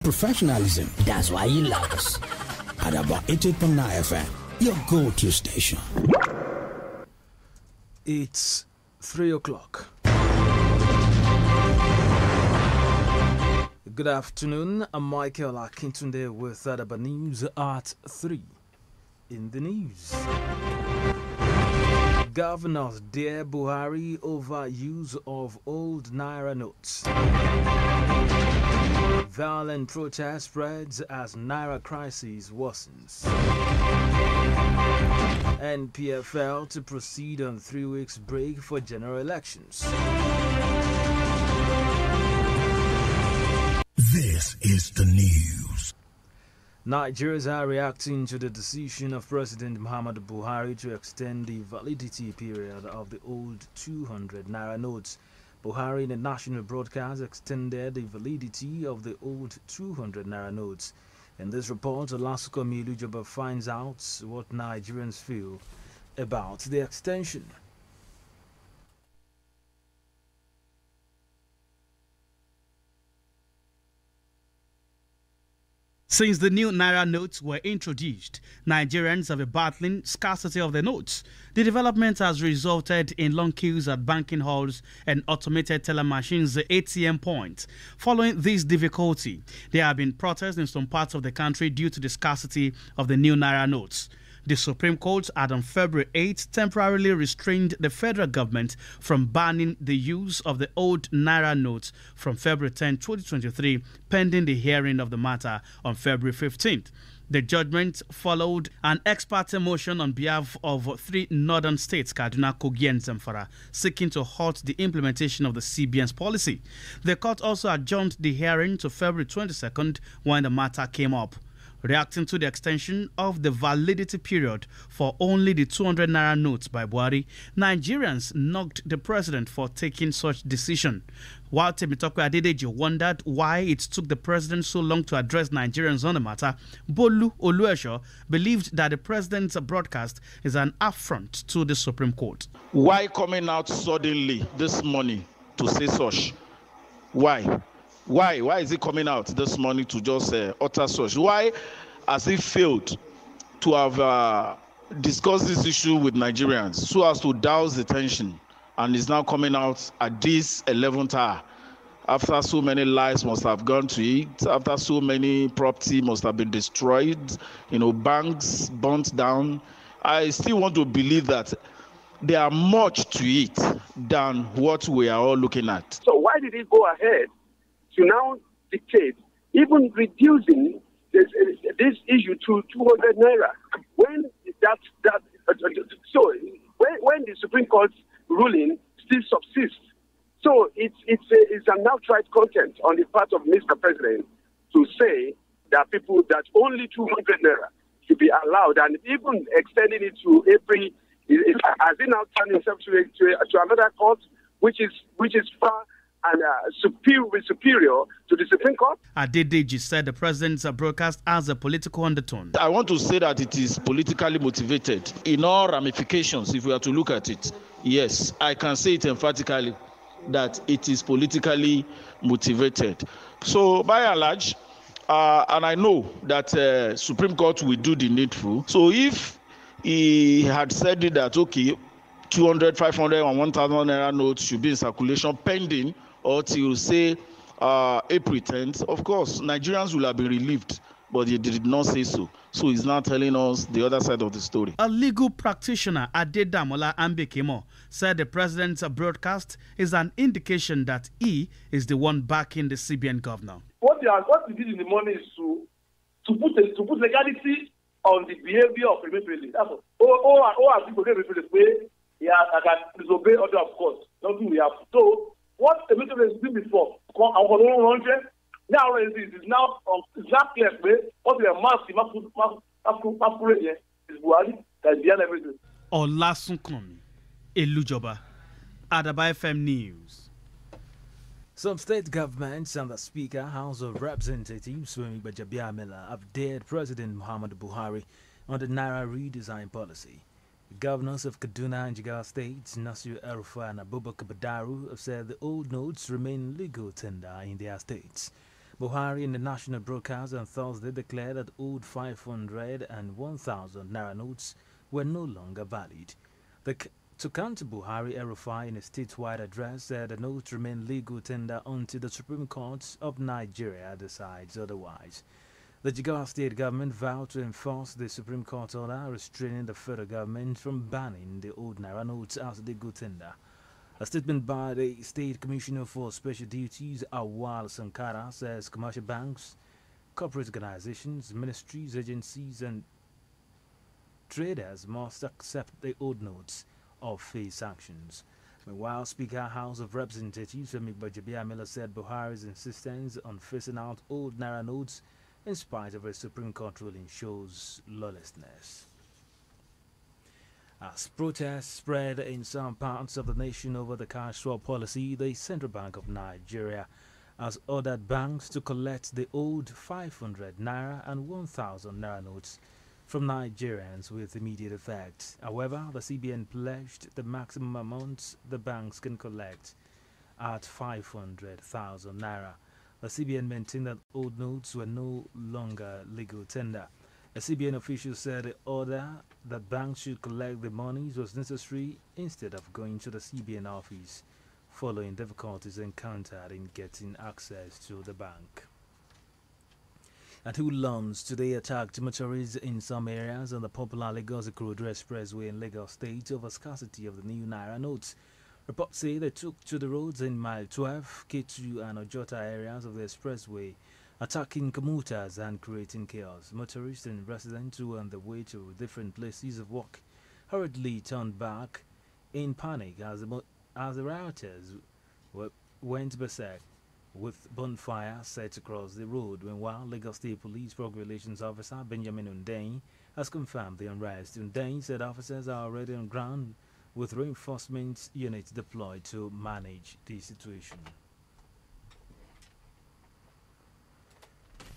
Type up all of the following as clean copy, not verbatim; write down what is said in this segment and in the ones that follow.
Professionalism, that's why you love us. At about 88.9 FM, your go-to station. It's 3 o'clock. Good afternoon. I'm Michael Akintunde with Adaba News at 3. In the news, governors dare Buhari over use of old Naira notes. Violent protest spreads as Naira crisis worsens. NPFL to proceed on 3 weeks break for general elections. This is the news. Nigerians are reacting to the decision of President Muhammadu Buhari to extend the validity period of the old 200 Naira notes. Buhari in a national broadcast extended the validity of the old 200 Naira notes. In this report, Olasuko Milujoba finds out what Nigerians feel about the extension. Since the new Naira notes were introduced, Nigerians have been battling scarcity of the notes. The development has resulted in long queues at banking halls and automated teller machines, the ATM points. Following this difficulty, there have been protests in some parts of the country due to the scarcity of the new Naira notes. The Supreme Court had on February 8 temporarily restrained the federal government from banning the use of the old Naira notes from February 10, 2023, pending the hearing of the matter on February 15th. The judgment followed an ex parte motion on behalf of 3 northern states, Kaduna, Kogi and Zamfara, seeking to halt the implementation of the CBN's policy. The court also adjourned the hearing to February 22nd when the matter came up. Reacting to the extension of the validity period for only the 200 Naira notes by Buhari, Nigerians knocked the president for taking such decision. While Temitope Adedeji wondered why it took the president so long to address Nigerians on the matter, Bolu Oluesho believed that the president's broadcast is an affront to the Supreme Court. Why coming out suddenly this morning to say such? Why? Why is he coming out this morning to just utter such? Why has he failed to have discussed this issue with Nigerians so as to douse the tension, and is now coming out at this 11th hour after so many lives must have gone to it, after so many property must have been destroyed, banks burnt down? I still want to believe that there are much to it than what we are all looking at. So why did he go ahead to now dictate even reducing this issue to 200 Naira when when the Supreme Court's ruling still subsists? So it's an outright contempt on the part of Mr. President to say that only 200 Naira should be allowed, and even extending it to April, has he now turned himself to another court, which is far and superior to the Supreme Court? Adedeji said the president's broadcast has a political undertone. I want to say that it is politically motivated in all ramifications. If we are to look at it, yes, I can say it emphatically that it is politically motivated. So by and large, and I know that Supreme Court will do the needful. So if he had said that, okay, 200, 500, and 1,000 Naira notes should be in circulation pending or till, say, April 10th, of course, Nigerians will have been relieved, but he did not say so. So he's now telling us the other side of the story. A legal practitioner, Adedamola Ambekemo, said the president's broadcast is an indication that he is the one backing the CBN governor. What he did in the morning is to put legality on the behavior of Emefiele. That's all. As people get Emefiele way, I can disobey order of court. Nothing we have. So what Emefiele has done before, now it is now exactly what we are masking is Buhari that is behind everything. Olasunkanmi Elujoba, Adaba FM News. Some state governments and the Speaker, House of Representatives, Femi Gbajabiamila, have dared President Muhammadu Buhari on the Naira redesign policy. The governors of Kaduna and Jigawa states, Nasir El-Rufai and Abubakar Badaru, have said the old notes remain legal tender in their states. Buhari in the national broadcast on Thursday declared that old 500 and 1,000 Naira notes were no longer valid. To counter Buhari, El-Rufai in a statewide address said the notes remain legal tender until the Supreme Court of Nigeria decides otherwise. The Jigawa state government vowed to enforce the Supreme Court order restraining the federal government from banning the old Naira notes as legal tender. A statement by the State Commissioner for Special Duties, Awal Sankara, says commercial banks, corporate organizations, ministries, agencies, and traders must accept the old notes or face sanctions. Meanwhile, Speaker House of Representatives Femi Gbajabiamila said Buhari's insistence on phasing out old Naira notes in spite of a Supreme Court ruling shows lawlessness. As protests spread in some parts of the nation over the cash swap policy, the Central Bank of Nigeria has ordered banks to collect the old 500 Naira and 1,000 Naira notes from Nigerians with immediate effect. However, the CBN pledged the maximum amount the banks can collect at 500,000 Naira. The CBN maintained that old notes were no longer legal tender. A CBN official said the order that banks should collect the monies was necessary instead of going to the CBN office following difficulties encountered in getting access to the bank. And hoodlums today attacked motorists in some areas on the popular Lagos-Ikorodu Expressway in Lagos State over scarcity of the new Naira notes. Reports say they took to the roads in Mile 12, K2 and Ojota areas of the expressway, attacking commuters and creating chaos. Motorists and residents who were on the way to different places of work hurriedly turned back in panic as the rioters went berserk with bonfire set across the road. Meanwhile, Lagos State Police Public Relations Officer Benjamin Undein has confirmed the unrest. Undein said officers are already on ground with reinforcement units deployed to manage the situation.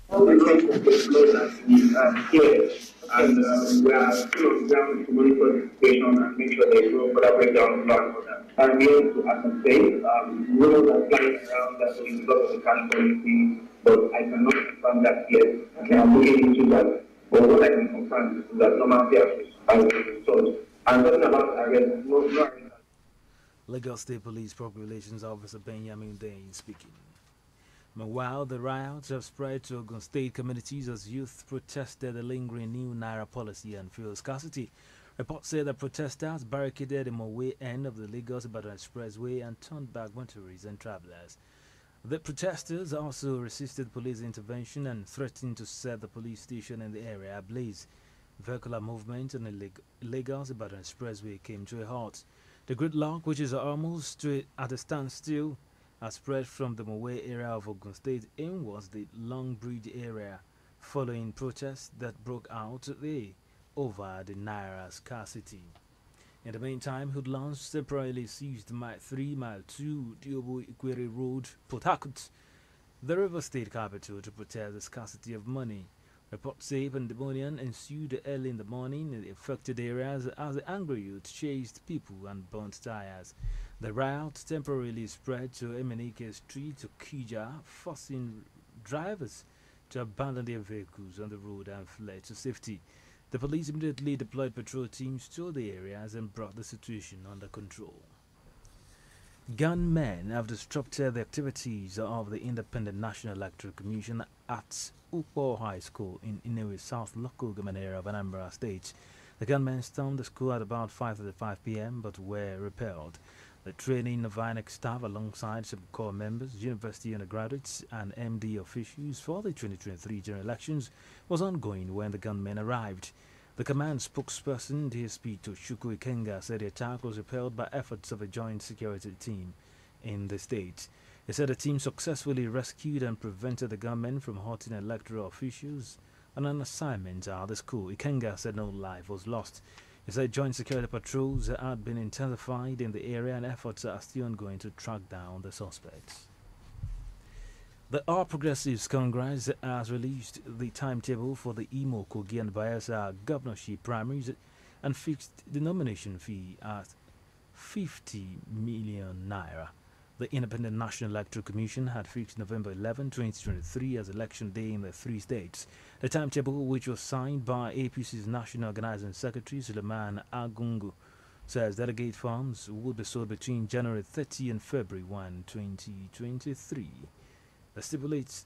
All the cases that here, and we are still on ground to monitor the situation and make sure there is no further breakdown plan. And we want to ascertain rumors are flying around that there is a lot of the cash policy, but I cannot confirm that yet. Okay, I'm looking into that. But what I can confirm is that normality has been restored. And talking about arrest, no arrest. Lagos State Police Public Relations Officer Benjamin Dane speaking. Meanwhile, the riots have spread to Ogun State communities as youth protested the lingering new Naira policy and fuel scarcity. Reports say that protesters barricaded the Mowe end of the Lagos-Ibadan Expressway and turned back motorists and travelers. The protesters also resisted police intervention and threatened to set the police station in the area ablaze. Vehicular movement on the Lagos-Ibadan Expressway came to a halt. The gridlock, which is almost at a standstill, has spread from the Mowe area of Ogun State inwards the Long Bridge area, following protests that broke out over the Naira scarcity. In the meantime, hoodlums temporarily seized Mile 3, Mile 2, Diobo Ikwere Road, Port Harcourt, the River State capital, to protest the scarcity of money. Reports say pandemonium ensued early in the morning in the affected areas as the angry youth chased people and burnt tires. The riot temporarily spread to Emenike Street to Kija, forcing drivers to abandon their vehicles on the road and fled to safety. The police immediately deployed patrol teams to the areas and brought the situation under control. Gunmen have disrupted the activities of the Independent National Electoral Commission at Ukpo High School in Inewi South local government area of Anambra State. The gunmen stormed the school at about 5:35 p.m. but were repelled. The training of INEC staff alongside some core members, university undergraduates and MD officials for the 2023 general elections was ongoing when the gunmen arrived. The command spokesperson, DSP Toshuku Ikenga, said the attack was repelled by efforts of a joint security team in the state. He said the team successfully rescued and prevented the gunmen from hurting electoral officials on an assignment at the school. Ikenga said no life was lost. He said joint security patrols had been intensified in the area and efforts are still ongoing to track down the suspects. The All Progressives Congress has released the timetable for the Imo, Kogi and Bayelsa governorship primaries and fixed the nomination fee at 50 million naira. The Independent National Electoral Commission had fixed November 11, 2023 as election day in the 3 states. The timetable, which was signed by APC's National Organizing Secretary Suleiman Agungu, says delegate forms will be sold between January 30 and February 1, 2023. That stipulates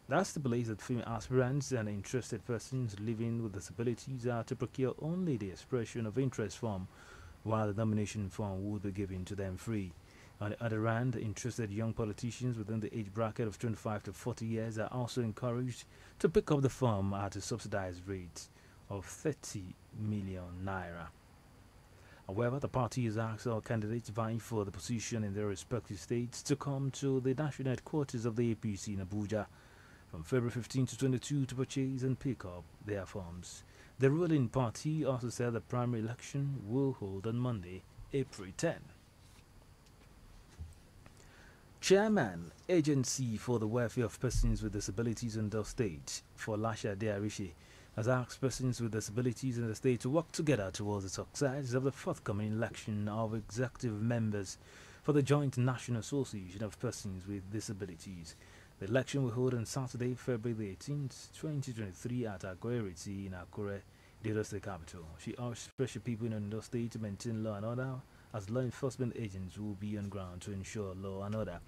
that female aspirants and interested persons living with disabilities are to procure only the expression of interest form, while the nomination form would be given to them free. On the other hand, interested young politicians within the age bracket of 25 to 40 years are also encouraged to pick up the form at a subsidized rate of 30 million naira. However, the party has asked all candidates vying for the position in their respective states to come to the national headquarters of the APC in Abuja from February 15 to 22 to purchase and pick up their forms. The ruling party also said the primary election will hold on Monday, April 10. Chairman, Agency for the Welfare of Persons with Disabilities in the State, Folasha Dearishi, has asked persons with disabilities in the state to work together towards the success of the forthcoming election of executive members for the Joint National Association of Persons with Disabilities. The election will hold on Saturday, February 18th, 2023 at Agweriti in Akure, the Edo State capital. She urged special people in Edo State to maintain law and order, as law enforcement agents will be on ground to ensure law and order.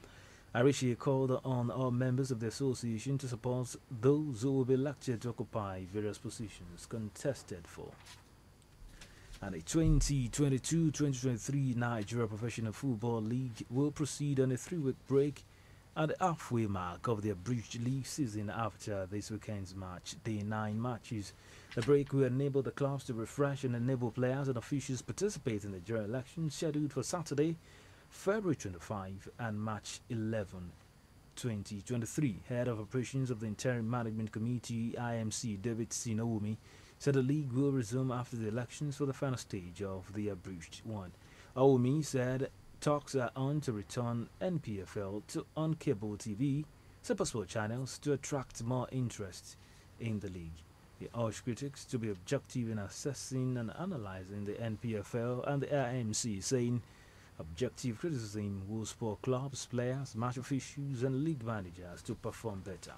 Arishi called on all members of the association to support those who will be elected to occupy various positions contested for. And the 2022-2023 Nigeria Professional Football League will proceed on a 3-week break at the halfway mark of the abridged league season after this weekend's match, day 9 matches. The break will enable the clubs to refresh and enable players and officials participate in the general election scheduled for Saturday, February 25 and March 11, 2023. Head of Operations of the Interim Management Committee, IMC, David Sinoumi, said the league will resume after the elections for the final stage of the abridged one. Aoumi said talks are on to return NPFL to on cable TV, Supersport channels to attract more interest in the league. He urged critics to be objective in assessing and analyzing the NPFL and the IMC, saying objective criticism will spur clubs, players, match officials and league managers to perform better.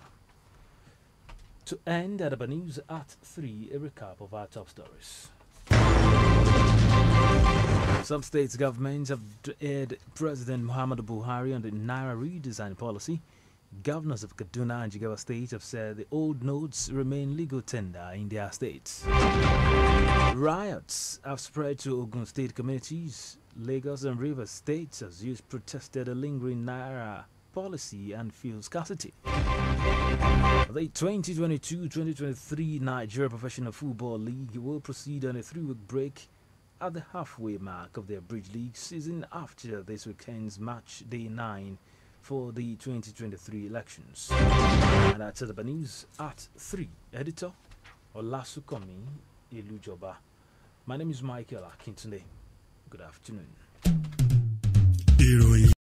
To end at the news at 3, a recap of our top stories. Some states' governments have aired President Muhammadu Buhari on the Naira redesign policy. Governors of Kaduna and Jigawa states have said the old notes remain legal tender in their states. Riots have spread to Ogun State communities. Lagos and Rivers states as youth protested a lingering Naira policy and fuel scarcity. The 2022-2023 Nigeria Professional Football League will proceed on a 3-week break at the halfway mark of the abridged league season after this weekend's match day 9 for the 2023 elections. And that's the news at 3. Editor Olasukomi Ilujoba. My name is Michael Akintunde. Good afternoon.